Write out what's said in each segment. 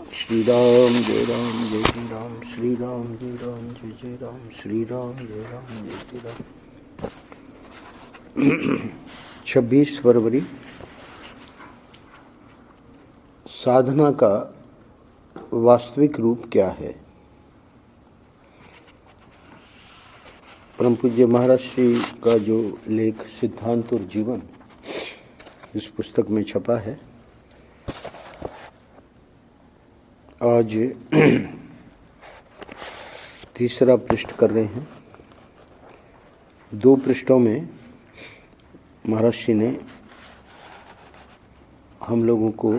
श्री राम जय श्री राम श्री राम जय जय राम श्री राम जय श्री राम। 26 फरवरी। साधना का वास्तविक रूप क्या है? परम पूज्य महाराज श्री का जो लेख सिद्धांत और जीवन इस पुस्तक में छपा है, आज तीसरा पृष्ठ कर रहे हैं। 2 पृष्ठों में महाराज श्री ने हम लोगों को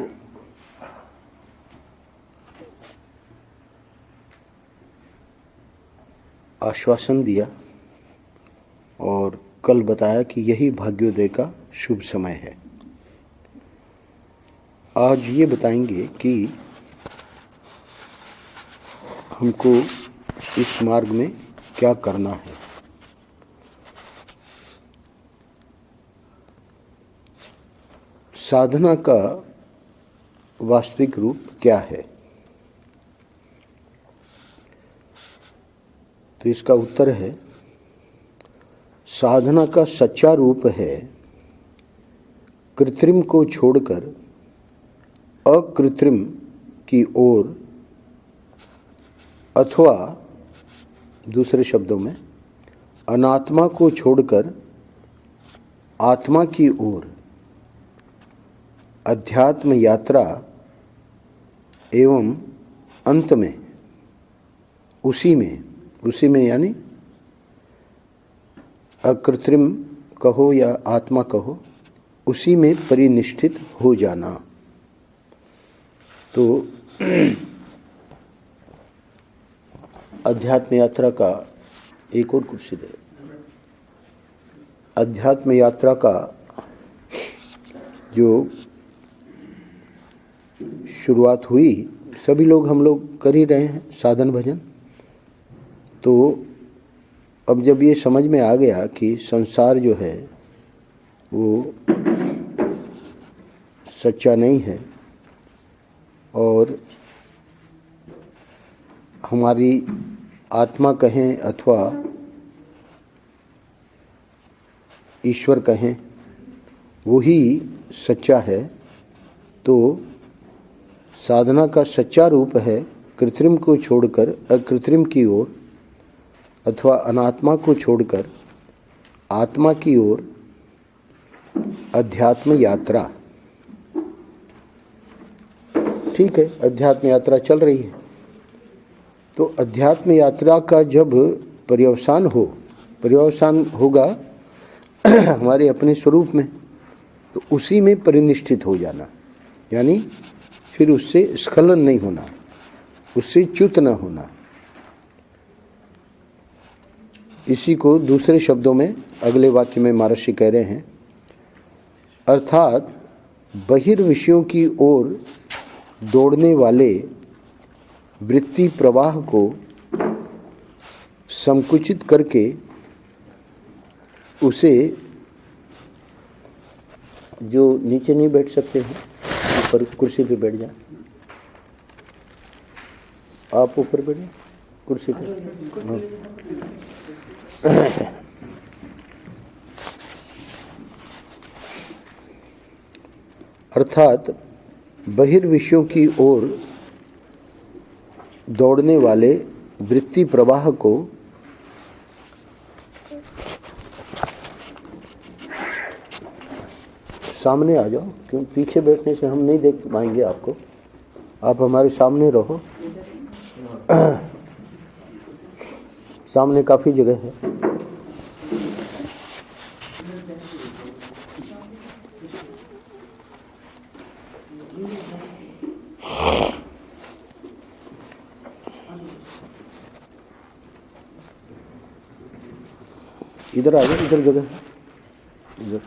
आश्वासन दिया और कल बताया कि यही भाग्योदय का शुभ समय है। आज ये बताएंगे कि हमको इस मार्ग में क्या करना है। साधना का वास्तविक रूप क्या है? तो इसका उत्तर है, साधना का सच्चा रूप है कृत्रिम को छोड़कर अकृत्रिम की ओर, अथवा दूसरे शब्दों में अनात्मा को छोड़कर आत्मा की ओर अध्यात्म यात्रा एवं अंत में उसी में यानी अकृत्रिम कहो या आत्मा कहो, उसी में परिनिष्ठित हो जाना। तो अध्यात्म यात्रा का एक और कुर्सी दे। अध्यात्म यात्रा का जो शुरुआत हुई, सभी लोग हम लोग कर ही रहे हैं साधन भजन। तो अब जब ये समझ में आ गया कि संसार जो है वो सच्चा नहीं है और हमारी आत्मा कहें अथवा ईश्वर कहें वही सच्चा है, तो साधना का सच्चा रूप है कृत्रिम को छोड़कर अकृत्रिम की ओर, अथवा अनात्मा को छोड़कर आत्मा की ओर अध्यात्म यात्रा। ठीक है, अध्यात्म यात्रा चल रही है। तो अध्यात्म यात्रा का जब पर्यवसान होगा हमारे अपने स्वरूप में, तो उसी में परिनिष्ठित हो जाना, यानी फिर उससे स्खलन नहीं होना, उससे च्युत न होना। इसी को दूसरे शब्दों में अगले वाक्य में महर्षि कह रहे हैं, अर्थात बहिर्विषयों की ओर दौड़ने वाले वृत्ति प्रवाह को संकुचित करके उसे, जो नीचे नहीं बैठ सकते हैं ऊपर कुर्सी पे बैठ जाए, आप ऊपर बैठे कुर्सी पे। अर्थात बहिर्विषयों की ओर दौड़ने वाले वृत्ति प्रवाह को सामने आ जाओ, क्यों पीछे बैठने से हम नहीं देख पाएंगे आपको, आप हमारे सामने रहो। सामने काफी जगह है। इधर आ जाओ, इधर जगह है, इधर।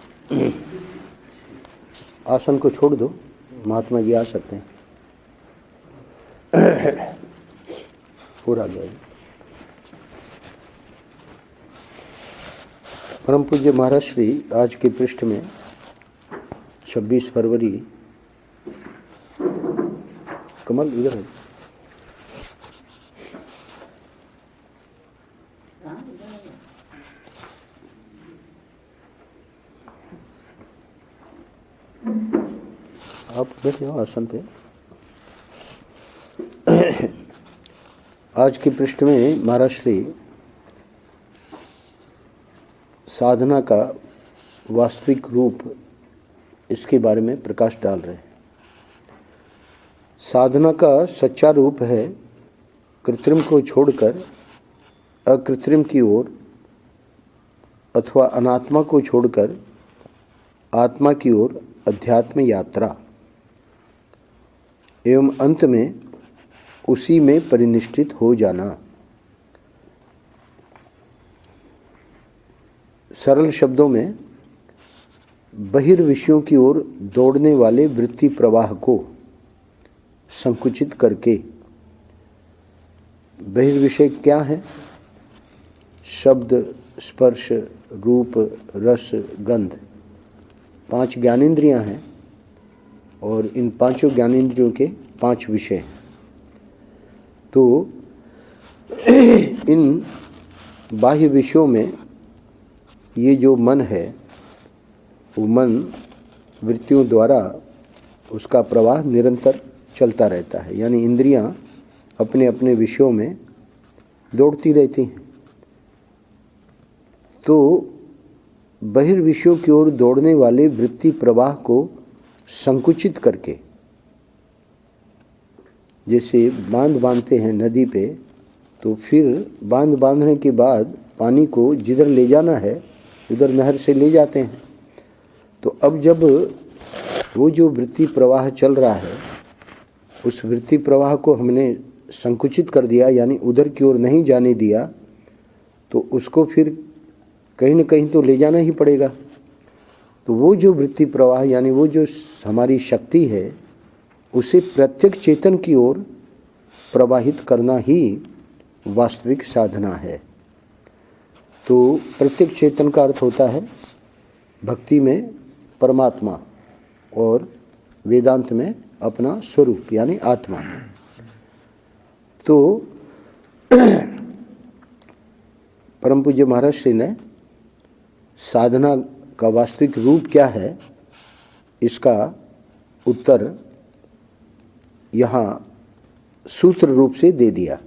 आसन को छोड़ दो, महात्मा जी आ सकते हैं। पूरा गया। परम पूज्य महाराज श्री आज के पृष्ठ में 26 फरवरी कमल इधर है। आप बैठ जाओ आसन पे। आज के पृष्ठ में महाराज श्री साधना का वास्तविक रूप इसके बारे में प्रकाश डाल रहे हैं। साधना का सच्चा रूप है कृत्रिम को छोड़कर अकृत्रिम की ओर अथवा अनात्मा को छोड़कर आत्मा की ओर अध्यात्म यात्रा एवं अंत में उसी में परिनिष्ठित हो जाना। सरल शब्दों में बहिर्विषयों की ओर दौड़ने वाले वृत्ति प्रवाह को संकुचित करके, बहिर्विषय क्या है? शब्द, स्पर्श, रूप, रस, गंध, 5 ज्ञानेंद्रियां हैं और इन पांचों ज्ञानेंद्रियों के 5 विषय हैं। तो इन बाह्य विषयों में ये जो मन है वो मन वृत्तियों द्वारा उसका प्रवाह निरंतर चलता रहता है, यानी इंद्रियां अपने अपने विषयों में दौड़ती रहती हैं। तो बहिर्विषयों की ओर दौड़ने वाले वृत्ति प्रवाह को संकुचित करके, जैसे बांध बांधते हैं नदी पे, तो फिर बांध बांधने के बाद पानी को जिधर ले जाना है उधर नहर से ले जाते हैं। तो अब जब वो जो वृत्ति प्रवाह चल रहा है उस वृत्ति प्रवाह को हमने संकुचित कर दिया, यानी उधर की ओर नहीं जाने दिया, तो उसको फिर कहीं न कहीं तो ले जाना ही पड़ेगा। तो वो जो वृत्ति प्रवाह यानी वो जो हमारी शक्ति है उसे प्रत्येक चेतन की ओर प्रवाहित करना ही वास्तविक साधना है। तो प्रत्येक चेतन का अर्थ होता है भक्ति में परमात्मा और वेदांत में अपना स्वरूप यानी आत्मा। तो परम पूज्य महाराज श्री ने साधना का वास्तविक रूप क्या है इसका उत्तर यहाँ सूत्र रूप से दे दिया।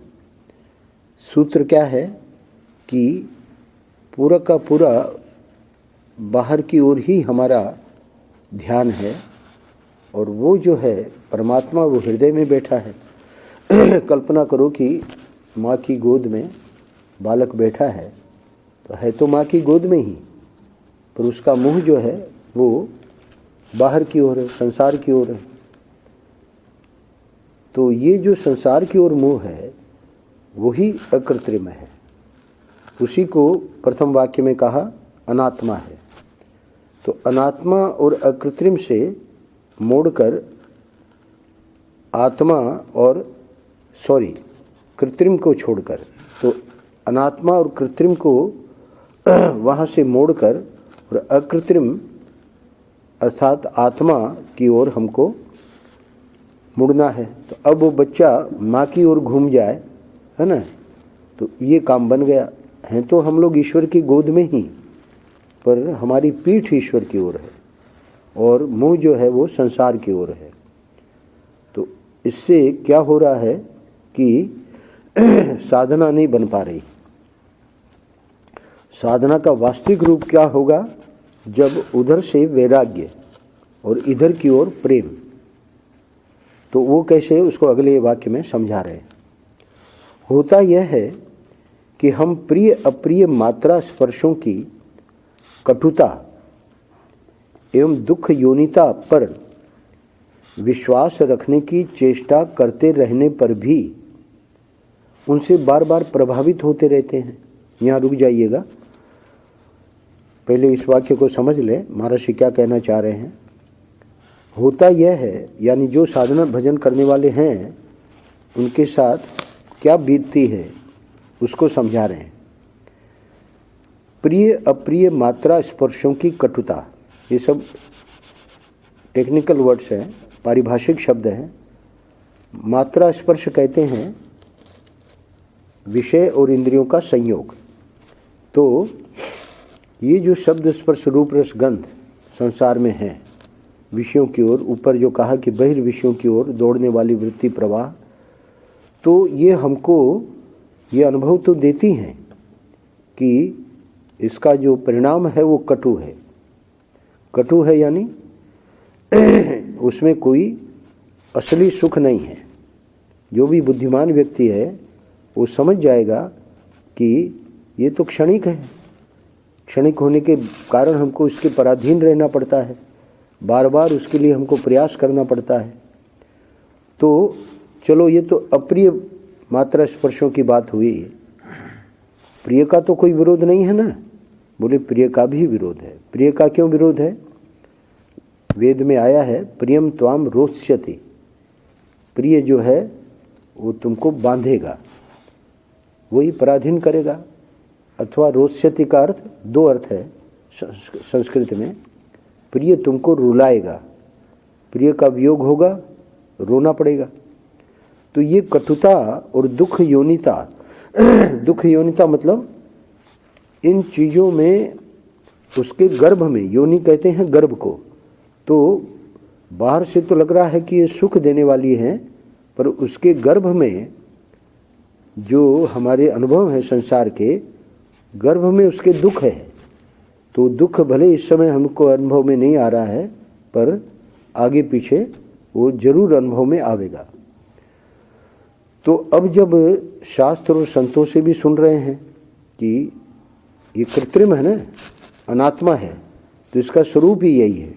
सूत्र क्या है कि पूरा का पूरा बाहर की ओर ही हमारा ध्यान है और वो जो है परमात्मा वो हृदय में बैठा है। कल्पना करो कि माँ की गोद में बालक बैठा है, तो है तो माँ की गोद में ही, पर उसका मुंह जो है वो बाहर की ओर है, संसार की ओर है। तो ये जो संसार की ओर मुंह है वही अकृत्रिम है। उसी को प्रथम वाक्य में कहा अनात्मा है। तो अनात्मा और अकृत्रिम से मोड़कर आत्मा और कृत्रिम को छोड़कर, तो अनात्मा और कृत्रिम को वहाँ से मोड़कर और अकृत्रिम अर्थात आत्मा की ओर हमको मुड़ना है। तो अब वो बच्चा माँ की ओर घूम जाए, है ना, तो ये काम बन गया। हैं तो हम लोग ईश्वर की गोद में ही, पर हमारी पीठ ईश्वर की ओर है और मुंह जो है वो संसार की ओर है। तो इससे क्या हो रहा है कि साधना नहीं बन पा रही। साधना का वास्तविक रूप क्या होगा? जब उधर से वैराग्य और इधर की ओर प्रेम। तो वो कैसे, उसको अगले वाक्य में समझा रहे हैं। होता यह है कि हम प्रिय अप्रिय मात्रा स्पर्शों की कटुता एवं दुख योनिता पर विश्वास रखने की चेष्टा करते रहने पर भी उनसे बार बार प्रभावित होते रहते हैं। यहाँ रुक जाइएगा, पहले इस वाक्य को समझ ले महर्षि क्या कहना चाह रहे हैं। होता यह है यानी जो साधना भजन करने वाले हैं उनके साथ क्या बीतती है उसको समझा रहे हैं। प्रिय अप्रिय मात्रा स्पर्शों की कटुता, ये सब टेक्निकल वर्ड्स हैं, पारिभाषिक शब्द हैं। मात्रा स्पर्श कहते हैं विषय और इंद्रियों का संयोग। तो ये जो शब्द स्पर्श रूप रस गंध संसार में है, विषयों की ओर, ऊपर जो कहा कि बहिर्विषयों की ओर दौड़ने वाली वृत्ति प्रवाह, तो ये हमको ये अनुभव तो देती हैं कि इसका जो परिणाम है वो कटु है। कटु है यानी उसमें कोई असली सुख नहीं है। जो भी बुद्धिमान व्यक्ति है वो समझ जाएगा कि ये तो क्षणिक है, क्षणिक होने के कारण हमको इसके पराधीन रहना पड़ता है, बार बार उसके लिए हमको प्रयास करना पड़ता है। तो चलो ये तो अप्रिय मात्रा स्पर्शों की बात हुई, प्रिय का तो कोई विरोध नहीं है ना। बोले प्रिय का भी विरोध है। प्रिय का क्यों विरोध है? वेद में आया है प्रियम त्वाम रोष्यति, प्रिय जो है वो तुमको बांधेगा, वही पराधीन करेगा। अथवा रोष्यति का अर्थ दो अर्थ है संस्कृत में। प्रिय तुमको रुलाएगा, प्रिय का वियोग होगा, रोना पड़ेगा। तो ये कटुता और दुख योनिता दुख योनिता मतलब इन चीज़ों में, उसके गर्भ में, योनि कहते हैं गर्भ को, तो बाहर से तो लग रहा है कि ये सुख देने वाली है, पर उसके गर्भ में जो हमारे अनुभव है संसार के, गर्भ में उसके दुख है। तो दुख भले इस समय हमको अनुभव में नहीं आ रहा है, पर आगे पीछे वो जरूर अनुभव में आवेगा। तो अब जब शास्त्र और संतों से भी सुन रहे हैं कि ये कृत्रिम है ना, अनात्मा है, तो इसका स्वरूप ही यही है,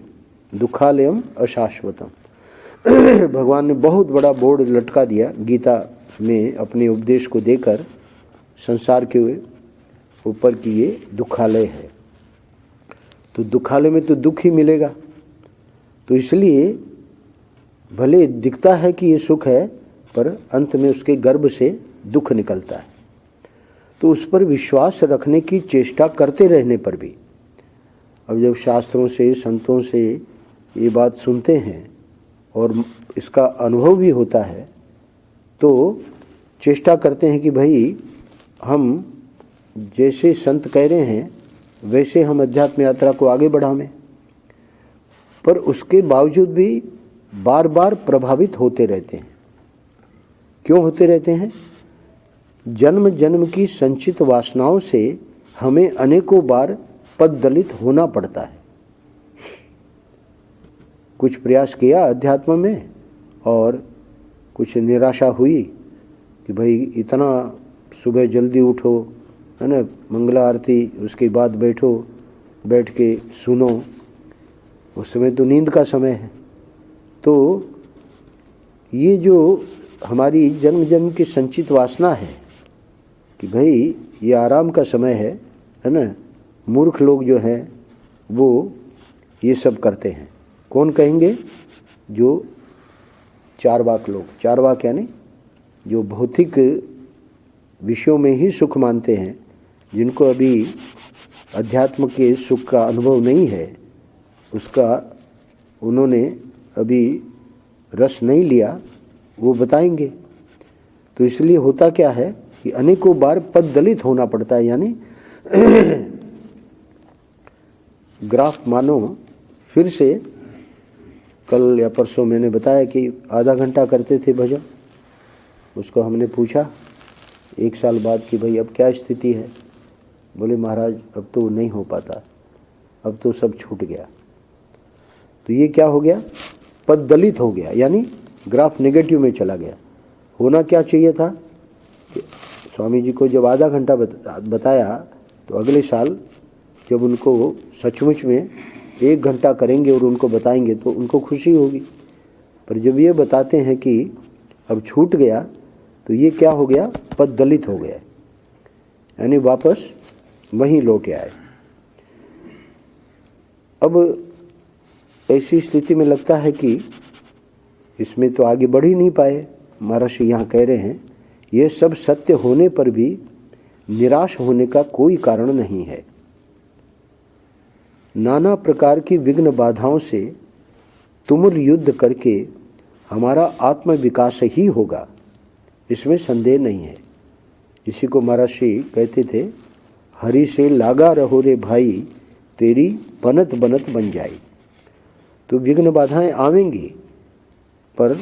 दुखालयम अशाश्वतम। भगवान ने बहुत बड़ा बोर्ड लटका दिया गीता में अपने उपदेश को देकर संसार के ऊपर कि ये दुखालय है। तो दुखालय में तो दुख ही मिलेगा। तो इसलिए भले दिखता है कि ये सुख है, पर अंत में उसके गर्भ से दुख निकलता है। तो उस पर विश्वास रखने की चेष्टा करते रहने पर भी, अब जब शास्त्रों से संतों से ये बात सुनते हैं और इसका अनुभव भी होता है, तो चेष्टा करते हैं कि भाई हम जैसे संत कह रहे हैं वैसे हम अध्यात्म यात्रा को आगे बढ़ावें। पर उसके बावजूद भी बार बार प्रभावित होते रहते हैं। क्यों होते रहते हैं? जन्म जन्म की संचित वासनाओं से हमें अनेकों बार पददलित होना पड़ता है। कुछ प्रयास किया अध्यात्म में और कुछ निराशा हुई कि भाई इतना सुबह जल्दी उठो, है ना, मंगला आरती, उसके बाद बैठो, बैठ के सुनो, उस समय तो नींद का समय है। तो ये जो हमारी जन्म जन्म की संचित वासना है कि भाई ये आराम का समय है ना, मूर्ख लोग जो हैं वो ये सब करते हैं। कौन कहेंगे? जो चारवाक लोग। चारवाक यानी जो भौतिक विषयों में ही सुख मानते हैं, जिनको अभी अध्यात्म के सुख का अनुभव नहीं है, उसका उन्होंने अभी रस नहीं लिया, वो बताएंगे। तो इसलिए होता क्या है कि अनेकों बार पददलित होना पड़ता है। यानी ग्राफ मानो फिर से, कल या परसों मैंने बताया कि आधा घंटा करते थे भजन, उसको हमने पूछा 1 साल बाद कि भाई अब क्या स्थिति है? बोले महाराज अब तो नहीं हो पाता, अब तो सब छूट गया। तो ये क्या हो गया? पददलित हो गया, यानी ग्राफ नेगेटिव में चला गया। होना क्या चाहिए था कि स्वामी जी को जब आधा घंटा बताया, तो अगले साल जब उनको सचमुच में 1 घंटा करेंगे और उनको बताएंगे तो उनको खुशी होगी। पर जब ये बताते हैं कि अब छूट गया, तो ये क्या हो गया? पददलित हो गया, यानी वापस वहीं लौट आए। अब ऐसी स्थिति में लगता है कि इसमें तो आगे बढ़ ही नहीं पाए। महर्षि यहाँ कह रहे हैं ये सब सत्य होने पर भी निराश होने का कोई कारण नहीं है। नाना प्रकार की विघ्न बाधाओं से तुमुल युद्ध करके हमारा आत्म विकास ही होगा, इसमें संदेह नहीं है। इसी को महर्षि कहते थे, हरि से लागा रहो रे भाई, तेरी बनत बनत बन जाए। तो विघ्न बाधाएं आवेंगी, पर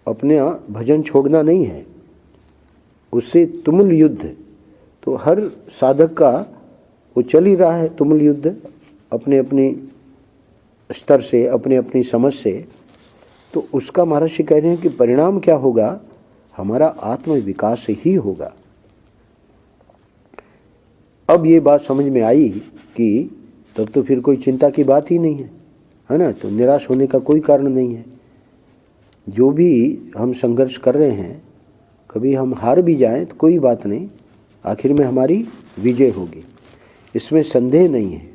अपने भजन छोड़ना नहीं है, उससे तुमुल युद्ध तो हर साधक का वो चल ही रहा है। तुमुल युद्ध अपने अपने स्तर से, अपने अपनी समझ से। तो उसका महर्षि कह रहे हैं कि परिणाम क्या होगा, हमारा आत्म विकास ही होगा। अब ये बात समझ में आई कि तब तो फिर कोई चिंता की बात ही नहीं है ना। तो निराश होने का कोई कारण नहीं है। जो भी हम संघर्ष कर रहे हैं, कभी हम हार भी जाएं तो कोई बात नहीं, आखिर में हमारी विजय होगी, इसमें संदेह नहीं है।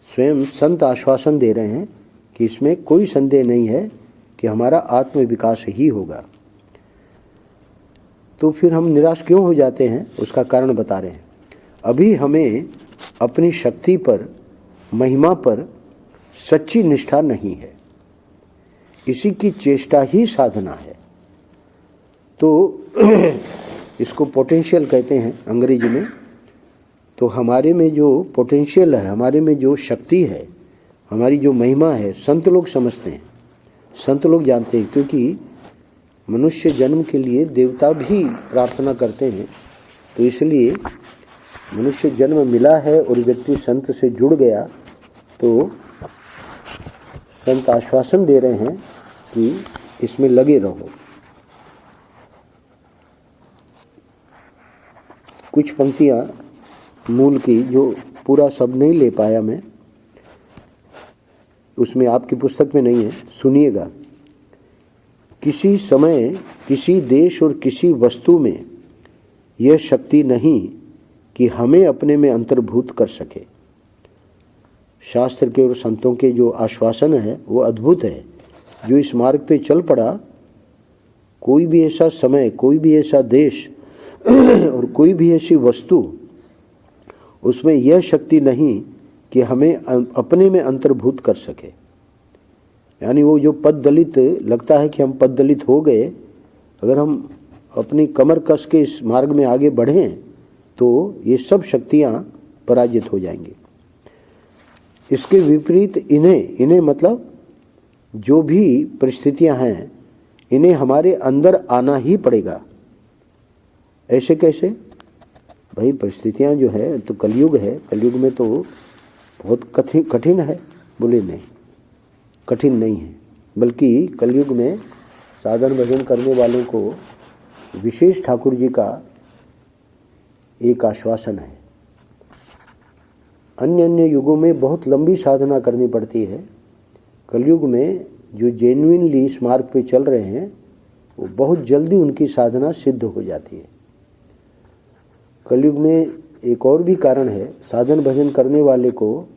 स्वयं संत आश्वासन दे रहे हैं कि इसमें कोई संदेह नहीं है कि हमारा आत्म विकास ही होगा। तो फिर हम निराश क्यों हो जाते हैं, उसका कारण बता रहे हैं। अभी हमें अपनी शक्ति पर, महिमा पर सच्ची निष्ठा नहीं है, इसी की चेष्टा ही साधना है। तो इसको पोटेंशियल कहते हैं अंग्रेजी में। तो हमारे में जो पोटेंशियल है, हमारे में जो शक्ति है, हमारी जो महिमा है, संत लोग समझते हैं, संत लोग जानते हैं। क्योंकि मनुष्य जन्म के लिए देवता भी प्रार्थना करते हैं। तो इसलिए मनुष्य जन्म मिला है और व्यक्ति संत से जुड़ गया, तो संत आश्वासन दे रहे हैं कि इसमें लगे रहो। कुछ पंक्तियाँ मूल की, जो पूरा सब नहीं ले पाया मैं, उसमें आपकी पुस्तक में नहीं है, सुनिएगा। किसी समय, किसी देश और किसी वस्तु में यह शक्ति नहीं कि हमें अपने में अंतर्भूत कर सके। शास्त्र के और संतों के जो आश्वासन है वो अद्भुत है। जो इस मार्ग पे चल पड़ा, कोई भी ऐसा समय, कोई भी ऐसा देश और कोई भी ऐसी वस्तु, उसमें यह शक्ति नहीं कि हमें अपने में अंतर्भूत कर सके। यानी वो जो पद दलित लगता है कि हम पद दलित हो गए, अगर हम अपनी कमर कस के इस मार्ग में आगे बढ़ें तो ये सब शक्तियाँ पराजित हो जाएंगी। इसके विपरीत इन्हें मतलब जो भी परिस्थितियाँ हैं, इन्हें हमारे अंदर आना ही पड़ेगा। ऐसे कैसे भाई? परिस्थितियाँ जो है तो कलयुग है, कलयुग में तो बहुत कठिन है। बोले नहीं, कठिन नहीं है, बल्कि कलयुग में साधन भजन करने वालों को विशेष ठाकुर जी का एक आश्वासन है। अन्य युगों में बहुत लंबी साधना करनी पड़ती है। कलयुग में जो जेन्युइनली इस मार्ग पे चल रहे हैं, वो बहुत जल्दी उनकी साधना सिद्ध हो जाती है। कलयुग में एक और भी कारण है, साधन भजन करने वाले को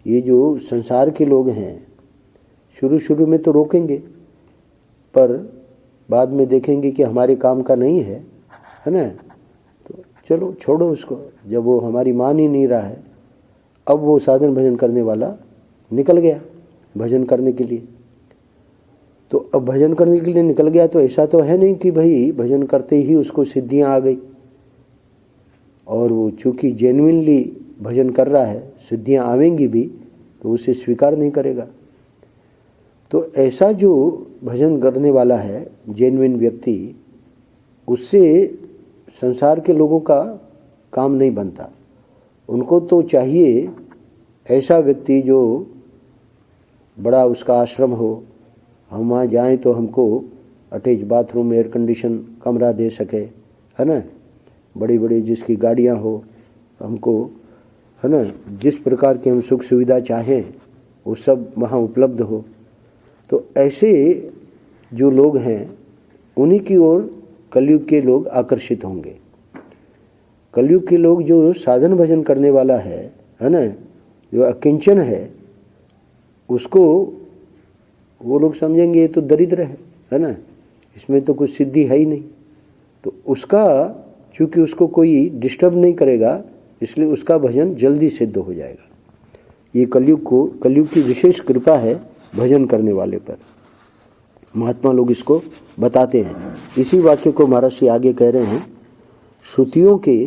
ये जो संसार के लोग हैं, शुरू में तो रोकेंगे, पर बाद में देखेंगे कि हमारे काम का नहीं है ना, तो चलो छोड़ो उसको। जब वो हमारी मान ही नहीं रहा है, अब वो साधन भजन करने वाला निकल गया भजन करने के लिए। तो अब भजन करने के लिए निकल गया, तो ऐसा तो है नहीं कि भाई भजन करते ही उसको सिद्धियां आ गई, और वो चूँकि जेन्युइनली भजन कर रहा है, सिद्धियां आवेंगी भी, तो उसे स्वीकार नहीं करेगा। तो ऐसा जो भजन करने वाला है जेन्युइन व्यक्ति, उससे संसार के लोगों का काम नहीं बनता। उनको तो चाहिए ऐसा व्यक्ति जो बड़ा उसका आश्रम हो, हम वहाँ जाएं तो हमको अटैच बाथरूम, एयर कंडीशन कमरा दे सके, है ना, बड़ी बड़ी जिसकी गाड़ियाँ हो, हमको, है ना, जिस प्रकार के हम सुख सुविधा चाहें वो सब वहाँ उपलब्ध हो। तो ऐसे जो लोग हैं, उन्हीं की ओर कलयुग के लोग आकर्षित होंगे। कलयुग के लोग जो साधन भजन करने वाला है ना, जो अकिंचन है, उसको वो लोग समझेंगे ये तो दरिद्र है ना, इसमें तो कुछ सिद्धि है ही नहीं। तो उसका, चूँकि उसको कोई डिस्टर्ब नहीं करेगा, इसलिए उसका भजन जल्दी सिद्ध हो जाएगा। ये कलयुग की विशेष कृपा है भजन करने वाले पर। महात्मा लोग इसको बताते हैं। इसी वाक्य को महर्षि आगे कह रहे हैं, श्रुतियों के,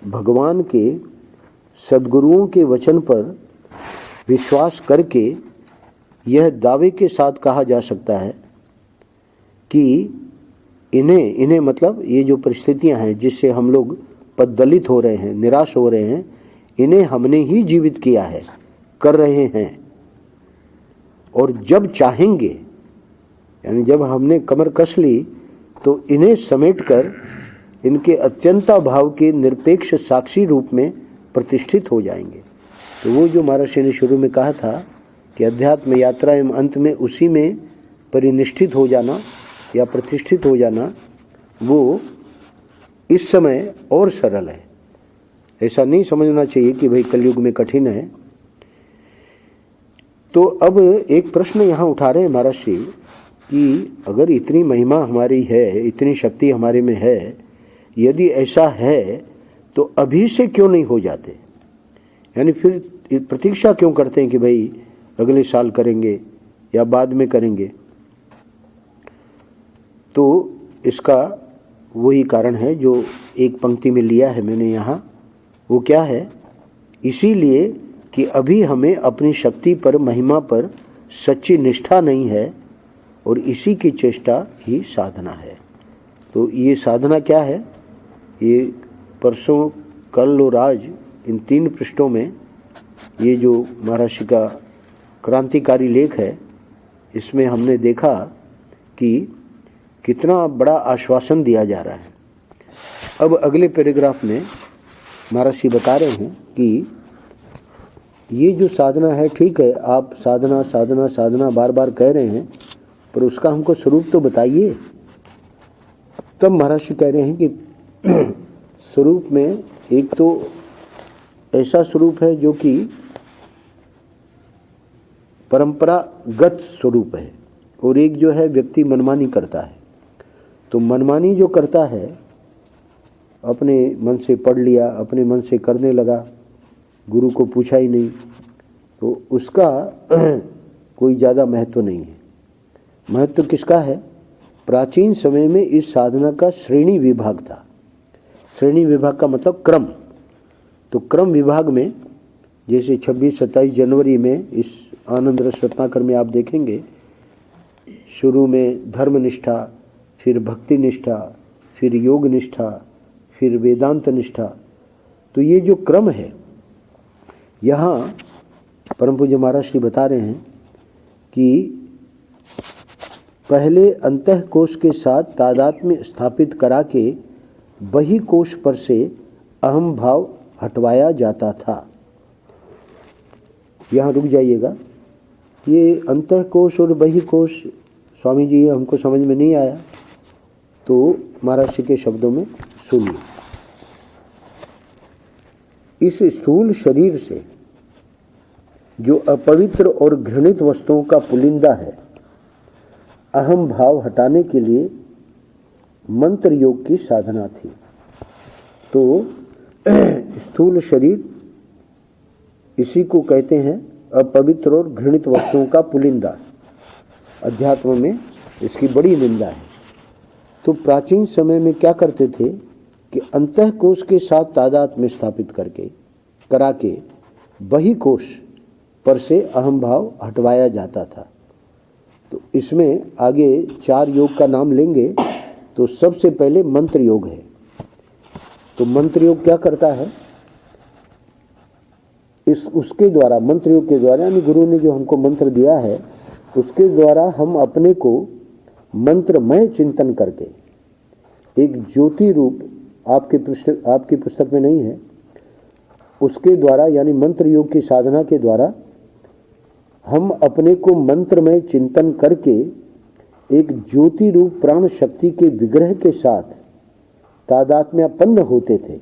भगवान के, सद्गुरुओं के वचन पर विश्वास करके यह दावे के साथ कहा जा सकता है कि इन्हें मतलब ये जो परिस्थितियां हैं जिससे हम लोग पद्दलित हो रहे हैं, निराश हो रहे हैं, इन्हें हमने ही जीवित किया है, कर रहे हैं। और जब चाहेंगे, यानी जब हमने कमर कस ली, तो इन्हें समेटकर इनके अत्यंता भाव के निरपेक्ष साक्षी रूप में प्रतिष्ठित हो जाएंगे। तो वो जो महर्षि ने शुरू में कहा था कि अध्यात्म यात्रा एवं अंत में उसी में परिनिष्ठित हो जाना या प्रतिष्ठित हो जाना, वो इस समय और सरल है। ऐसा नहीं समझना चाहिए कि भाई कलयुग में कठिन है। तो अब एक प्रश्न यहाँ उठा रहे हैं महर्षि कि अगर इतनी महिमा हमारी है, इतनी शक्ति हमारे में है, यदि ऐसा है तो अभी से क्यों नहीं हो जाते? यानी फिर प्रतीक्षा क्यों करते हैं कि भाई अगले साल करेंगे या बाद में करेंगे? तो इसका वही कारण है जो एक पंक्ति में लिया है मैंने यहाँ। वो क्या है? इसीलिए कि अभी हमें अपनी शक्ति पर, महिमा पर सच्ची निष्ठा नहीं है, और इसी की चेष्टा ही साधना है। तो ये साधना क्या है? ये परसों, कल और आज इन 3 पृष्ठों में ये जो महर्षि का क्रांतिकारी लेख है, इसमें हमने देखा कि कितना बड़ा आश्वासन दिया जा रहा है। अब अगले पैराग्राफ में महर्षि बता रहे हैं कि ये जो साधना है, ठीक है, आप साधना साधना साधना बार बार कह रहे हैं, पर उसका हमको स्वरूप तो बताइए। तब महर्षि कह रहे हैं कि स्वरूप में एक तो ऐसा स्वरूप है जो कि परंपरागत स्वरूप है, और एक जो है व्यक्ति मनमानी करता है। तो मनमानी जो करता है, अपने मन से पढ़ लिया, अपने मन से करने लगा, गुरु को पूछा ही नहीं, तो उसका कोई ज़्यादा महत्व नहीं है। महत्व किसका है? प्राचीन समय में इस साधना का श्रेणी विभाग था। श्रेणी विभाग का मतलब क्रम। तो क्रम विभाग में जैसे 26-27 जनवरी में इस आनंद रस रत्नाकर में आप देखेंगे, शुरू में धर्म निष्ठा, फिर भक्ति निष्ठा, फिर योग निष्ठा, फिर वेदांत निष्ठा। तो ये जो क्रम है, यहाँ परम पूज्य महाराज श्री बता रहे हैं कि पहले अंतः कोश के साथ तादात्म्य स्थापित करा के बही कोश पर से अहम भाव हटवाया जाता था। यहाँ रुक जाइएगा, ये अंतः कोश और बही कोश स्वामी जी हमको समझ में नहीं आया, तो महाराज के शब्दों में सुनिए। इस स्थूल शरीर से जो अपवित्र और घृणित वस्तुओं का पुलिंदा है, अहम भाव हटाने के लिए मंत्र योग की साधना थी। तो स्थूल शरीर, इसी को कहते हैं अपवित्र और घृणित वस्तुओं का पुलिंदा। अध्यात्म में इसकी बड़ी निंदा है। तो प्राचीन समय में क्या करते थे कि अंतः कोश के साथ तादात्म्य स्थापित करा के बही कोश पर से अहम भाव हटवाया जाता था। तो इसमें आगे 4 योग का नाम लेंगे। तो सबसे पहले मंत्र योग है। तो मंत्र योग क्या करता है? उसके द्वारा, मंत्र योग के द्वारा, यानी गुरु ने जो हमको मंत्र दिया है, उसके द्वारा हम अपने को मंत्रमय चिंतन करके एक ज्योति रूप, आपकी पुस्तक में नहीं है, उसके द्वारा, यानी मंत्र योग की साधना के द्वारा हम अपने को मंत्रमय चिंतन करके एक ज्योति रूप प्राण शक्ति के विग्रह के साथ तादात्म्यपन्न होते थे।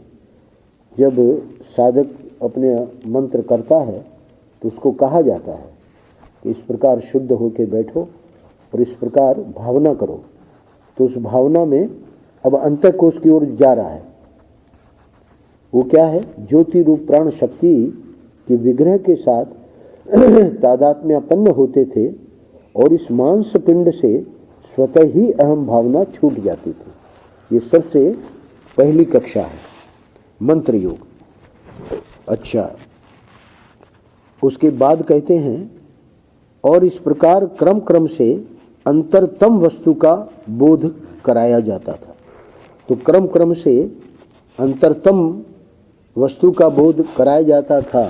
जब साधक अपने मंत्र करता है तो उसको कहा जाता है कि इस प्रकार शुद्ध होकर बैठो और इस प्रकार भावना करो। तो उस भावना में अब अंतःकोश की ओर जा रहा है। वो क्या है? ज्योति रूप प्राण शक्ति के विग्रह के साथ तादात्म्यपन्न होते थे और इस मांस पिंड से स्वतः ही अहम भावना छूट जाती थी। ये सबसे पहली कक्षा है मंत्र योग। अच्छा, उसके बाद कहते हैं और इस प्रकार क्रम क्रम से अंतरतम वस्तु का बोध कराया जाता था। तो क्रम क्रम से अंतरतम वस्तु का बोध कराया जाता था।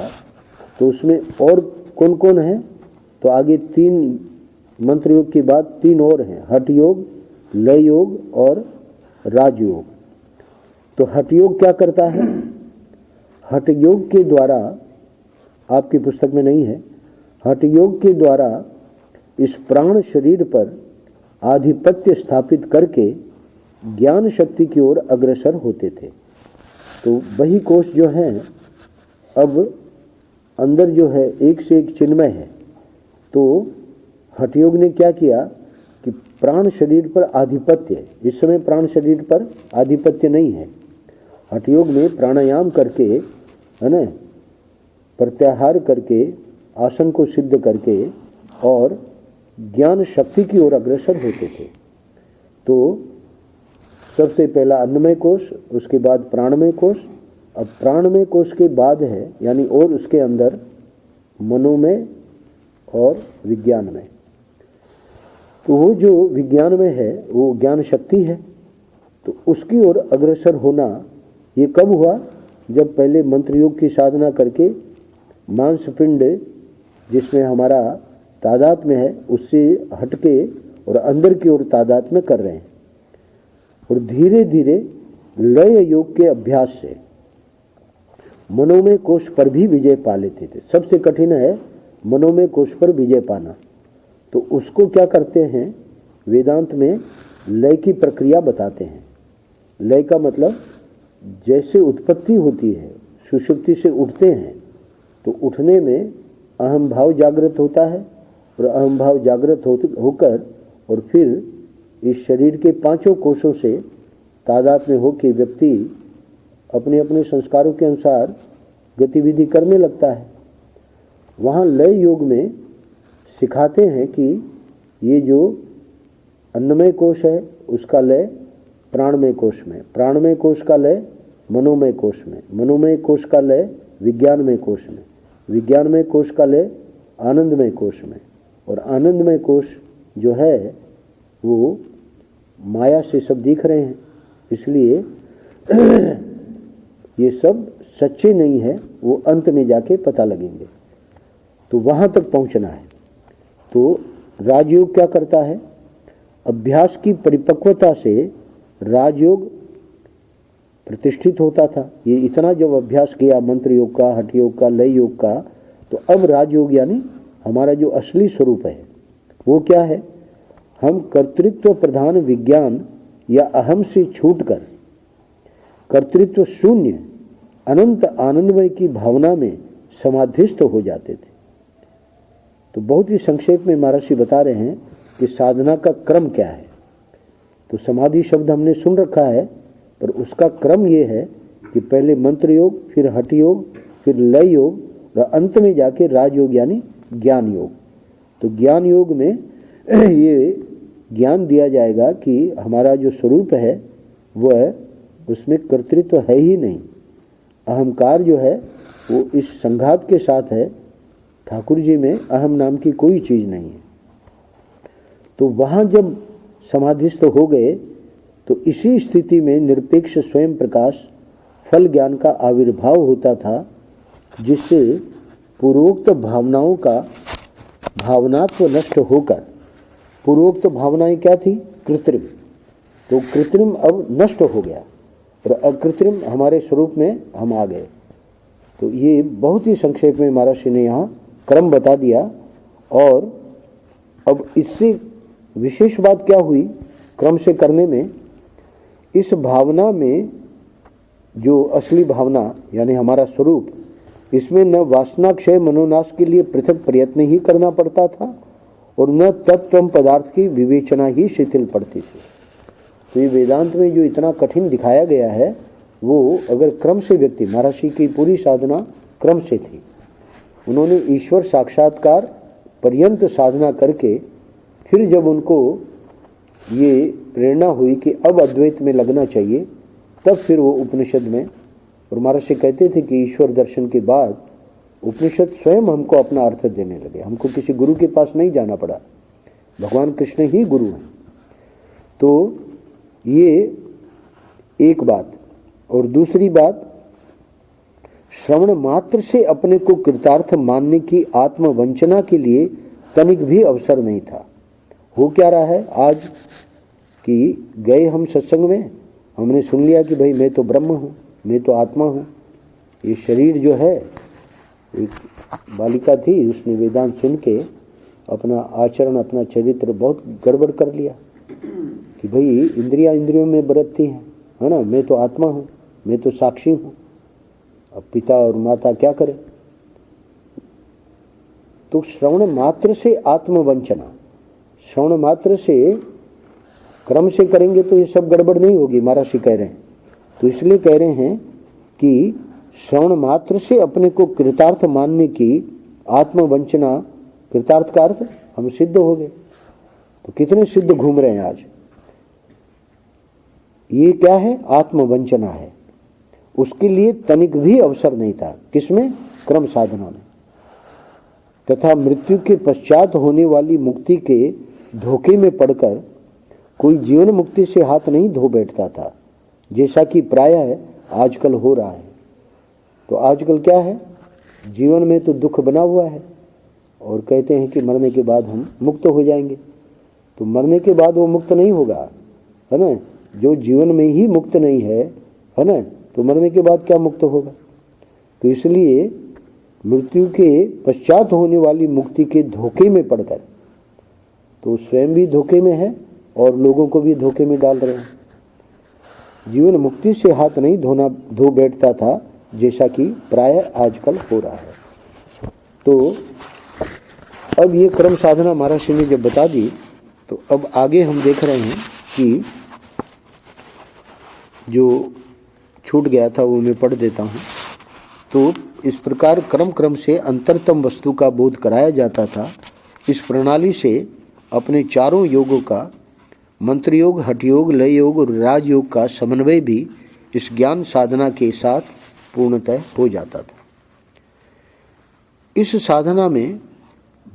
तो उसमें और कौन कौन है? तो आगे 3 मंत्र योग के बाद 3 और हैं, हठ योग, लय योग और राजयोग। तो हठ योग क्या करता है? हठ योग के द्वारा, आपकी पुस्तक में नहीं है, हठ योग के द्वारा इस प्राण शरीर पर आधिपत्य स्थापित करके ज्ञान शक्ति की ओर अग्रसर होते थे। तो वही कोष जो हैं अब अंदर जो है एक से एक चिन्मय है। तो हठ योग ने क्या किया कि प्राण शरीर पर आधिपत्य, इस समय प्राण शरीर पर आधिपत्य नहीं है। हठ योग में प्राणायाम करके, है ना, प्रत्याहार करके, आसन को सिद्ध करके और ज्ञान शक्ति की ओर अग्रसर होते थे। तो सबसे पहला अन्नमय कोश, उसके बाद प्राणमय कोश, अब प्राणमय कोश के बाद है यानी और उसके अंदर मनोमय और विज्ञानमय। तो वो जो विज्ञानमय है वो ज्ञान शक्ति है। तो उसकी ओर अग्रसर होना ये कब हुआ? जब पहले मंत्र योग की साधना करके मांसपिंड जिसमें हमारा तादात्म्य है उससे हटके और अंदर की ओर तादात्म्य कर रहे हैं। और धीरे धीरे लय योग के अभ्यास से मनोमय कोश पर भी विजय पा लेते थे। सबसे कठिन है मनोमय कोश पर विजय पाना। तो उसको क्या करते हैं? वेदांत में लय की प्रक्रिया बताते हैं। लय का मतलब जैसे उत्पत्ति होती है, सुषुप्ति से उठते हैं तो उठने में अहम भाव जागृत होता है और अहम भाव जागृत होकर और फिर इस शरीर के 5 कोशों से तादाद में होकर व्यक्ति अपने अपने संस्कारों के अनुसार गतिविधि करने लगता है। वहाँ लय योग में सिखाते हैं कि ये जो अन्नमय कोश है उसका लय प्राणमय कोश में, प्राणमय कोश का लय मनोमय कोश में, मनोमय कोश का लय विज्ञानमय कोश में, विज्ञानमय कोश का लय आनंदमय कोश में, और आनंदमय कोश जो है वो माया से सब दिख रहे हैं, इसलिए ये सब सच्चे नहीं है, वो अंत में जाके पता लगेंगे। तो वहाँ तक पहुँचना है। तो राजयोग क्या करता है? अभ्यास की परिपक्वता से राजयोग प्रतिष्ठित होता था। ये इतना जब अभ्यास किया मंत्र योग का, हठ योग का, लय योग का, तो अब राजयोग यानी हमारा जो असली स्वरूप है वो क्या है? हम कर्तृत्व प्रधान विज्ञान या अहम से छूटकर कर्तृत्व शून्य अनंत आनंदमय की भावना में समाधिस्थ हो जाते थे। तो बहुत ही संक्षेप में महर्षि बता रहे हैं कि साधना का क्रम क्या है। तो समाधि शब्द हमने सुन रखा है, पर उसका क्रम ये है कि पहले मंत्र योग, फिर हठ योग, फिर लय योग और अंत में जाके राजयोग यानी ज्ञान योग। तो ज्ञान योग में ये ज्ञान दिया जाएगा कि हमारा जो स्वरूप है वह उसमें कर्तृत्व है ही नहीं। अहंकार जो है वो इस संघात के साथ है। ठाकुर जी में अहम नाम की कोई चीज़ नहीं है। तो वहाँ जब समाधिस्थ हो गए तो इसी स्थिति में निरपेक्ष स्वयं प्रकाश फल ज्ञान का आविर्भाव होता था, जिससे पूर्वोक्त भावनाओं का भावनात्व नष्ट होकर, पूर्वोक्त भावनाएं क्या थी? कृत्रिम। तो कृत्रिम अब नष्ट हो गया और अकृत्रिम हमारे स्वरूप में हम आ गए। तो ये बहुत ही संक्षेप में महर्षि ने यहाँ क्रम बता दिया। और अब इससे विशेष बात क्या हुई क्रम से करने में? इस भावना में जो असली भावना यानी हमारा स्वरूप, इसमें न वासना क्षय मनोनाश के लिए पृथक प्रयत्न ही करना पड़ता था और न तत्व पदार्थ की विवेचना ही शिथिल पड़ती थी। तो ये वेदांत में जो इतना कठिन दिखाया गया है वो अगर क्रम से व्यक्ति, महर्षि की पूरी साधना क्रम से थी। उन्होंने ईश्वर साक्षात्कार पर्यंत साधना करके फिर जब उनको ये प्रेरणा हुई कि अब अद्वैत में लगना चाहिए, तब फिर वो उपनिषद में, और महर्षि कहते थे कि ईश्वर दर्शन के बाद उपनिषद स्वयं हमको अपना अर्थ देने लगे, हमको किसी गुरु के पास नहीं जाना पड़ा, भगवान कृष्ण ही गुरु हैं। तो ये एक बात। और दूसरी बात, श्रवण मात्र से अपने को कृतार्थ मानने की आत्मवंचना के लिए तनिक भी अवसर नहीं था। हो क्या रहा है आज कि गए हम सत्संग में, हमने सुन लिया कि भाई मैं तो ब्रह्म हूँ, मैं तो आत्मा हूँ, ये शरीर जो है, एक बालिका थी उसने वेदांत सुन के अपना आचरण, अपना चरित्र बहुत गड़बड़ कर लिया कि भाई इंद्रियों में बरतती हैं, है ना, मैं तो आत्मा हूँ, मैं तो साक्षी हूँ, अब पिता और माता क्या करें। तो श्रवण मात्र से आत्मवंचना, श्रवण मात्र से क्रम से करेंगे तो ये सब गड़बड़ नहीं होगी, महर्षि कह रहे हैं। तो इसलिए कह रहे हैं कि श्रवण मात्र से अपने को कृतार्थ मानने की आत्मवंचना, कृतार्थ का अर्थ हम सिद्ध हो गए। तो कितने सिद्ध घूम रहे हैं आज, ये क्या है, आत्मवंचना है। उसके लिए तनिक भी अवसर नहीं था, किसमें, क्रम साधना में। तथा मृत्यु के पश्चात होने वाली मुक्ति के धोखे में पड़कर कोई जीवन मुक्ति से हाथ नहीं धो बैठता था, जैसा कि प्रायः आजकल हो रहा है। तो आजकल क्या है, जीवन में तो दुख बना हुआ है और कहते हैं कि मरने के बाद हम मुक्त हो जाएंगे। तो मरने के बाद वो मुक्त नहीं होगा, है ना, जो जीवन में ही मुक्त नहीं है ना, तो मरने के बाद क्या मुक्त होगा। तो इसलिए मृत्यु के पश्चात होने वाली मुक्ति के धोखे में पड़कर, तो स्वयं भी धोखे में है और लोगों को भी धोखे में डाल रहे हैं। जीवन मुक्ति से हाथ नहीं धो बैठता था, जैसा कि प्रायः आजकल हो रहा है। तो अब ये क्रम साधना महर्षि ने जब बता दी, तो अब आगे हम देख रहे हैं कि जो छूट गया था वो मैं पढ़ देता हूँ। तो इस प्रकार क्रम से अंतरतम वस्तु का बोध कराया जाता था। इस प्रणाली से अपने चारों योगों का, मंत्र योग, हठ योग, लय योग और राजयोग का समन्वय भी इस ज्ञान साधना के साथ पूर्णतः हो जाता था। इस साधना में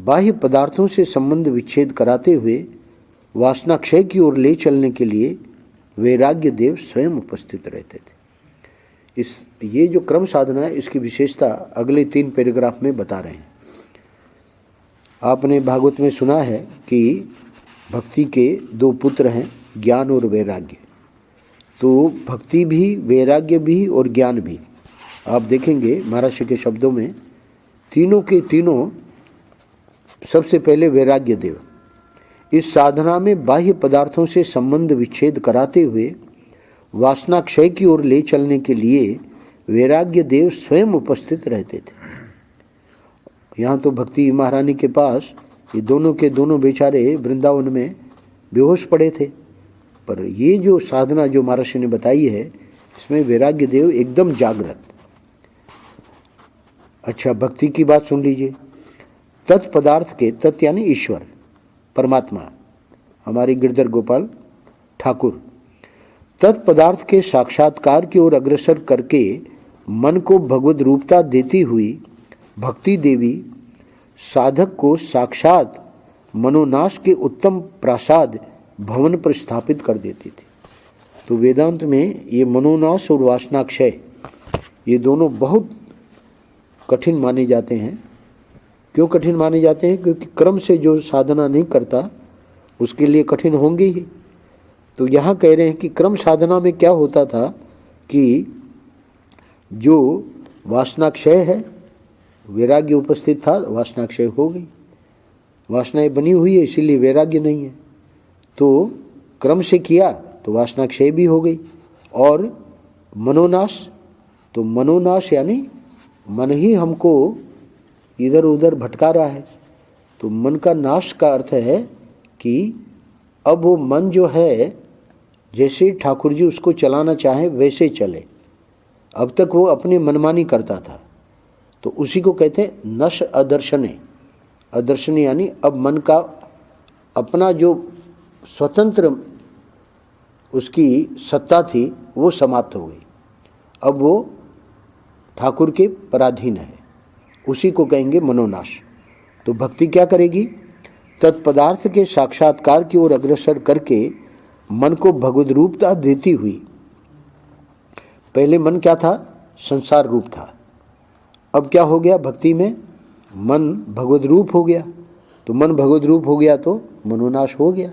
बाह्य पदार्थों से संबंध विच्छेद कराते हुए वासना क्षय की ओर ले चलने के लिए वैराग्य देव स्वयं उपस्थित रहते थे। ये जो क्रम साधना है, इसकी विशेषता अगले 3 पैराग्राफ में बता रहे हैं। आपने भागवत में सुना है कि भक्ति के 2 पुत्र हैं, ज्ञान और वैराग्य। तो भक्ति भी, वैराग्य भी और ज्ञान भी, आप देखेंगे महर्षि के शब्दों में, तीनों के तीनों सबसे पहले वैराग्य देव। इस साधना में बाह्य पदार्थों से संबंध विच्छेद कराते हुए वासना क्षय की ओर ले चलने के लिए वैराग्य देव स्वयं उपस्थित रहते थे। यहाँ तो भक्ति महारानी के पास ये दोनों के दोनों बेचारे वृंदावन में बेहोश पड़े थे, पर ये जो साधना जो महर्षि ने बताई है, इसमें वैराग्य देव एकदम जागृत। अच्छा, भक्ति की बात सुन लीजिए। तत्पदार्थ के, तत् यानी ईश्वर, परमात्मा, हमारे गिरधर गोपाल ठाकुर, तत्पदार्थ के साक्षात्कार की ओर अग्रसर करके मन को भगवद रूपता देती हुई भक्ति देवी साधक को साक्षात मनोनाश के उत्तम प्रासाद भवन पर स्थापित कर देती थी। तो वेदांत में ये मनोनाश और वासनाक्षय, ये दोनों बहुत कठिन माने जाते हैं। क्यों कठिन माने जाते हैं? क्योंकि क्रम से जो साधना नहीं करता उसके लिए कठिन होंगे ही। तो यहाँ कह रहे हैं कि क्रम साधना में क्या होता था कि जो वासनाक्षय है, वैराग्य उपस्थित था, वासनाक्षय हो गई, वासनाएं बनी हुई है इसीलिए वैराग्य नहीं है। तो क्रम से किया तो वासनाक्षय भी हो गई। और मनोनाश, तो मनोनाश यानी मन ही हमको इधर उधर भटका रहा है। तो मन का नाश का अर्थ है कि अब वो मन जो है, जैसे ठाकुर जी उसको चलाना चाहे वैसे चले। अब तक वो अपनी मनमानी करता था, तो उसी को कहते हैं नश अदर्शने। अदर्शने यानी अब मन का अपना जो स्वतंत्र उसकी सत्ता थी वो समाप्त हो गई। अब वो ठाकुर के पराधीन है, उसी को कहेंगे मनोनाश। तो भक्ति क्या करेगी? तत्पदार्थ के साक्षात्कार की ओर अग्रसर करके मन को भगवद रूपता देती हुई, पहले मन क्या था? संसार रूप था। अब क्या हो गया? भक्ति में मन भगवद रूप हो गया। तो मन भगवद रूप हो गया तो मनोनाश हो गया।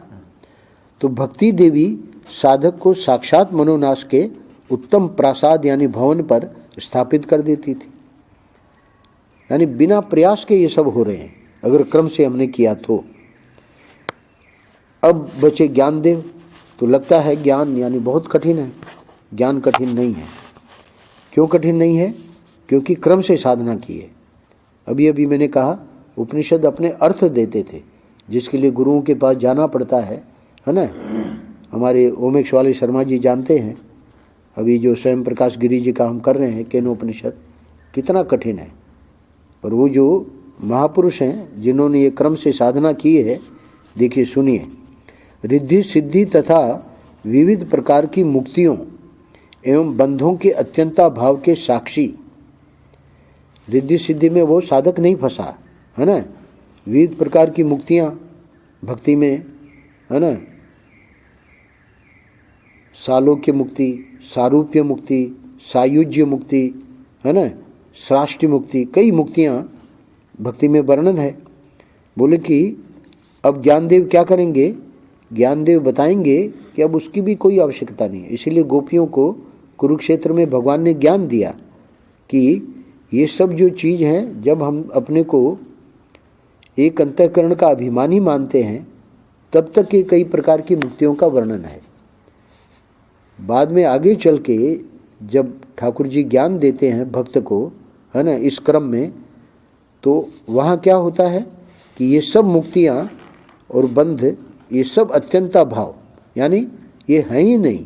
तो भक्ति देवी साधक को साक्षात मनोनाश के उत्तम प्रासाद यानी भवन पर स्थापित कर देती थी। यानी बिना प्रयास के ये सब हो रहे हैं, अगर क्रम से हमने किया तो। अब बचे ज्ञानदेव। तो लगता है ज्ञान यानी बहुत कठिन है। ज्ञान कठिन नहीं है। क्यों कठिन नहीं है? क्योंकि क्रम से साधना की है। अभी अभी मैंने कहा उपनिषद अपने अर्थ देते थे, जिसके लिए गुरुओं के पास जाना पड़ता है ना। हमारे ओमेक्स वाले शर्मा जी जानते हैं, अभी जो स्वयं प्रकाश गिरी जी का हम कर रहे हैं केनोपनिषद, कितना कठिन है। पर वो जो महापुरुष हैं जिन्होंने ये क्रम से साधना की है, देखिए सुनिए। रिद्धि सिद्धि तथा विविध प्रकार की मुक्तियों एवं बंधों के अत्यंता भाव के साक्षी। रिद्धि सिद्धि में वो साधक नहीं फंसा है ना। विविध प्रकार की मुक्तियाँ भक्ति में है ना, सालोक्य मुक्ति, सारूप्य मुक्ति, सायुज्य मुक्ति है ना, श्राष्टि मुक्ति, कई मुक्तियाँ भक्ति में वर्णन है। बोले कि अब ज्ञानदेव क्या करेंगे? ज्ञानदेव बताएंगे कि अब उसकी भी कोई आवश्यकता नहीं है। इसीलिए गोपियों को कुरुक्षेत्र में भगवान ने ज्ञान दिया कि ये सब जो चीज़ हैं, जब हम अपने को एक अंतःकरण का अभिमानी मानते हैं, तब तक ये कई प्रकार की मुक्तियों का वर्णन है। बाद में आगे चल के जब ठाकुर जी ज्ञान देते हैं भक्त को है ना इस क्रम में, तो वहाँ क्या होता है कि ये सब मुक्तियाँ और बंध, ये सब अत्यंता भाव, यानी ये हैं ही नहीं।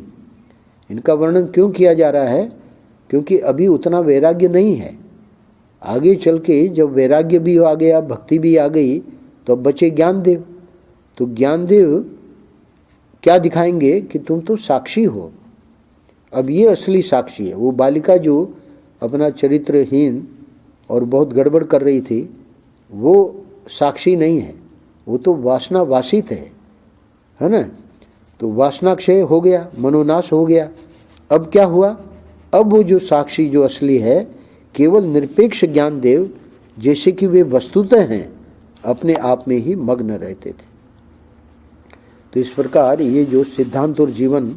इनका वर्णन क्यों किया जा रहा है? क्योंकि अभी उतना वैराग्य नहीं है। आगे चल के जब वैराग्य भी आ गया, भक्ति भी आ गई, तो अब बचे ज्ञानदेव। तो ज्ञानदेव क्या दिखाएंगे कि तुम तो साक्षी हो। अब ये असली साक्षी है। वो बालिका जो अपना चरित्रहीन और बहुत गड़बड़ कर रही थी, वो साक्षी नहीं है, वो तो वासना वासित है ना। तो वासना क्षय हो गया, मनोनाश हो गया। अब क्या हुआ? अब वो जो साक्षी जो असली है, केवल निरपेक्ष ज्ञानदेव जैसे कि वे वस्तुतः हैं, अपने आप में ही मग्न रहते थे। तो इस प्रकार ये जो सिद्धांत और जीवन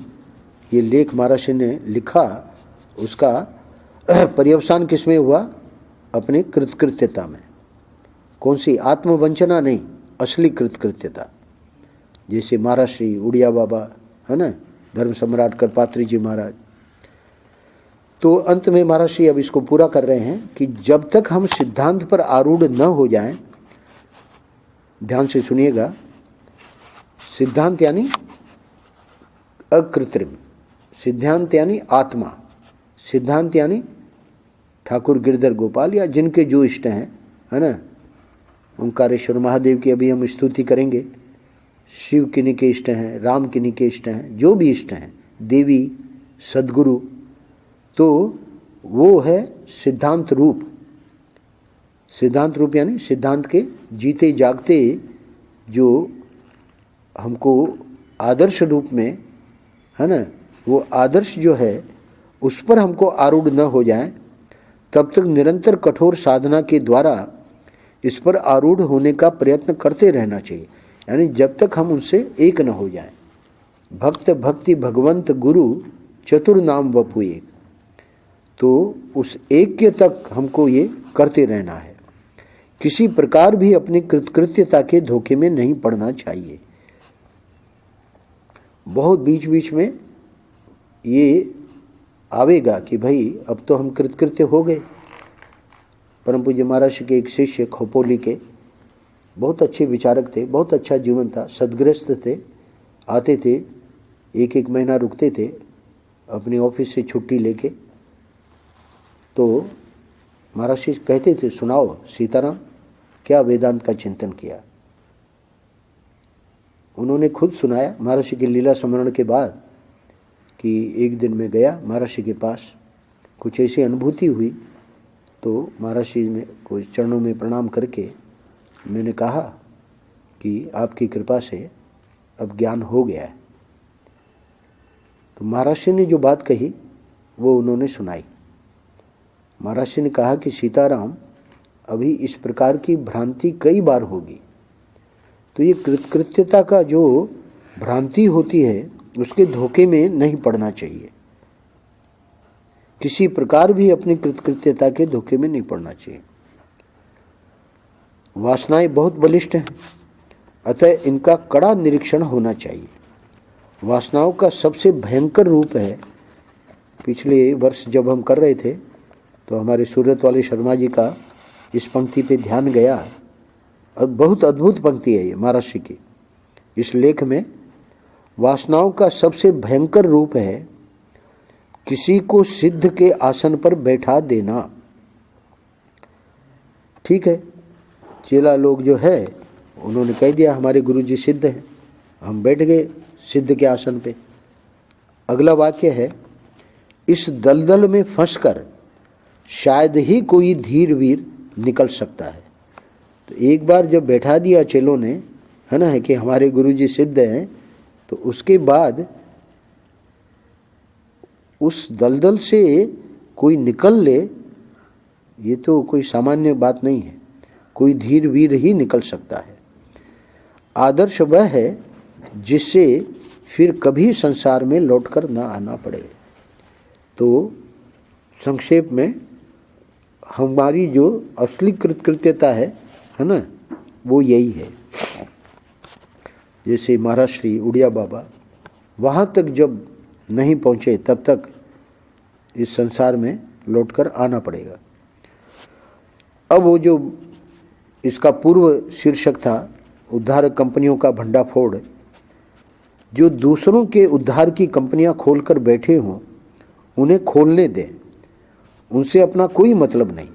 ये लेख महर्षि ने लिखा, उसका पर्यवसान किसमें हुआ? अपने कृतकृत्यता में। कौन सी? आत्मवंचना नहीं, असली कृतकृत्यता। जैसे महर्षि उड़िया बाबा है ना, धर्म सम्राट करपात्री जी महाराज। तो अंत में महर्षि अब इसको पूरा कर रहे हैं कि जब तक हम सिद्धांत पर आरूढ़ न हो जाएं, ध्यान से सुनिएगा, सिद्धांत यानी अकृत्रिम, सिद्धांत यानी आत्मा, सिद्धांत यानी ठाकुर गिरधर गोपाल या जिनके जो इष्ट हैं है ना। ओंकारेश्वर महादेव की अभी हम स्तुति करेंगे। शिव किन्हीं के इष्ट हैं, राम किन्हीं के इष्ट हैं, जो भी इष्ट हैं, देवी, सद्गुरु, तो वो है सिद्धांत रूप। सिद्धांत रूप यानी सिद्धांत के जीते जागते जो हमको आदर्श रूप में है ना, वो आदर्श जो है उस पर हमको आरूढ़ न हो जाए, तब तक निरंतर कठोर साधना के द्वारा इस पर आरूढ़ होने का प्रयत्न करते रहना चाहिए। यानी जब तक हम उनसे एक न हो जाएं। भक्त भक्ति भगवंत गुरु चतुर नाम वपु एक, तो उस ऐक्य तक हमको ये करते रहना है। किसी प्रकार भी अपनी कृतकृत्यता के धोखे में नहीं पड़ना चाहिए। बहुत बीच बीच में ये आवेगा कि भाई अब तो हम कृतकृत्य हो गए। परम पूज्य महाराज के एक शिष्य खोपोली के, बहुत अच्छे विचारक थे, बहुत अच्छा जीवन था, सदग्रस्त थे, आते थे, एक एक महीना रुकते थे अपने ऑफिस से छुट्टी लेके। तो महाराज जी कहते थे, सुनाओ सीताराम क्या वेदांत का चिंतन किया। उन्होंने खुद सुनाया महर्षि की लीला स्मरण के बाद कि एक दिन मैं गया महर्षि के पास, कुछ ऐसी अनुभूति हुई तो महर्षि में कोई चरणों में प्रणाम करके मैंने कहा कि आपकी कृपा से अब ज्ञान हो गया है। तो महर्षि ने जो बात कही वो उन्होंने सुनाई। महर्षि ने कहा कि सीताराम, अभी इस प्रकार की भ्रांति कई बार होगी, तो ये कृतकृत्यता का जो भ्रांति होती है उसके धोखे में नहीं पड़ना चाहिए। किसी प्रकार भी अपनी कृतकृत्यता के धोखे में नहीं पड़ना चाहिए। वासनाएं बहुत बलिष्ठ हैं, अतः इनका कड़ा निरीक्षण होना चाहिए। वासनाओं का सबसे भयंकर रूप है, पिछले वर्ष जब हम कर रहे थे तो हमारे सूरत वाले शर्मा जी का इस पंक्ति पे ध्यान गया। अब बहुत अद्भुत पंक्ति है ये महर्षि की। इस लेख में वासनाओं का सबसे भयंकर रूप है किसी को सिद्ध के आसन पर बैठा देना। ठीक है, चेला लोग जो है उन्होंने कह दिया हमारे गुरुजी सिद्ध हैं, हम बैठ गए सिद्ध के आसन पे। अगला वाक्य है, इस दलदल में फंसकर शायद ही कोई धीर वीर निकल सकता है। तो एक बार जब बैठा दिया चेलों ने, है ना, है कि हमारे गुरुजी सिद्ध हैं, तो उसके बाद उस दलदल से कोई निकल ले, ये तो कोई सामान्य बात नहीं है। कोई धीर वीर ही निकल सकता है। आदर्श वह है जिससे फिर कभी संसार में लौटकर ना आना पड़े। तो संक्षेप में हमारी जो असली कृतकृत्यता है ना, वो यही है। जैसे महाराज श्री उड़िया बाबा वहाँ तक जब नहीं पहुँचे तब तक इस संसार में लौटकर आना पड़ेगा। अब वो जो इसका पूर्व शीर्षक था, उद्धारक कंपनियों का भंडाफोड़, जो दूसरों के उद्धार की कंपनियां खोलकर बैठे हों उन्हें खोलने दें, उनसे अपना कोई मतलब नहीं।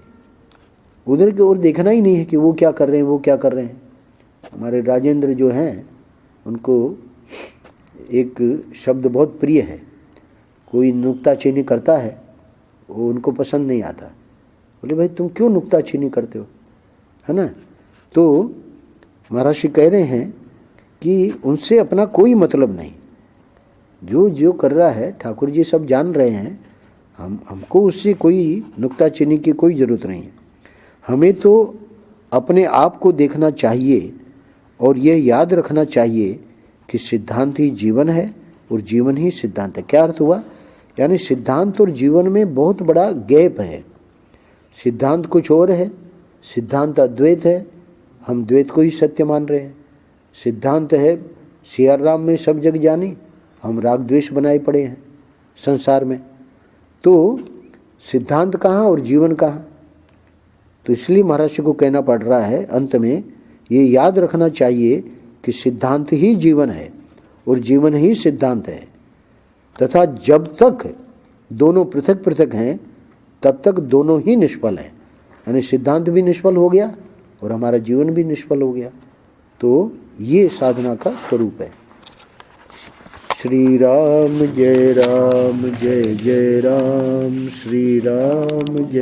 उधर की ओर देखना ही नहीं है कि वो क्या कर रहे हैं, वो क्या कर रहे हैं। हमारे राजेंद्र जो हैं उनको एक शब्द बहुत प्रिय है, कोई नुक्ताचीनी करता है वो उनको पसंद नहीं आता। बोले भाई तुम क्यों नुक्ताचीनी करते हो, है ना। तो महर्षि कह रहे हैं कि उनसे अपना कोई मतलब नहीं, जो जो कर रहा है ठाकुर जी सब जान रहे हैं, हमको उससे कोई नुक्ताचीनी की कोई ज़रूरत नहीं है। हमें तो अपने आप को देखना चाहिए और यह याद रखना चाहिए कि सिद्धांत ही जीवन है और जीवन ही सिद्धांत है। क्या अर्थ हुआ, यानी सिद्धांत और जीवन में बहुत बड़ा गैप है। सिद्धांत कुछ और है, सिद्धांत अद्वैत है, हम द्वैत को ही सत्य मान रहे हैं। सिद्धांत है सियार राम में सब जग जानी, हम राग द्वेष बनाए पड़े हैं संसार में। तो सिद्धांत कहाँ और जीवन कहाँ। तो इसलिए महर्षि को कहना पड़ रहा है अंत में, ये याद रखना चाहिए कि सिद्धांत ही जीवन है और जीवन ही सिद्धांत है, तथा जब तक दोनों पृथक पृथक हैं तब तक दोनों ही निष्फल हैं। यानी सिद्धांत भी निष्फल हो गया और हमारा जीवन भी निष्फल हो गया। तो ये साधना का स्वरूप है। श्री राम जय जय राम, श्री राम जय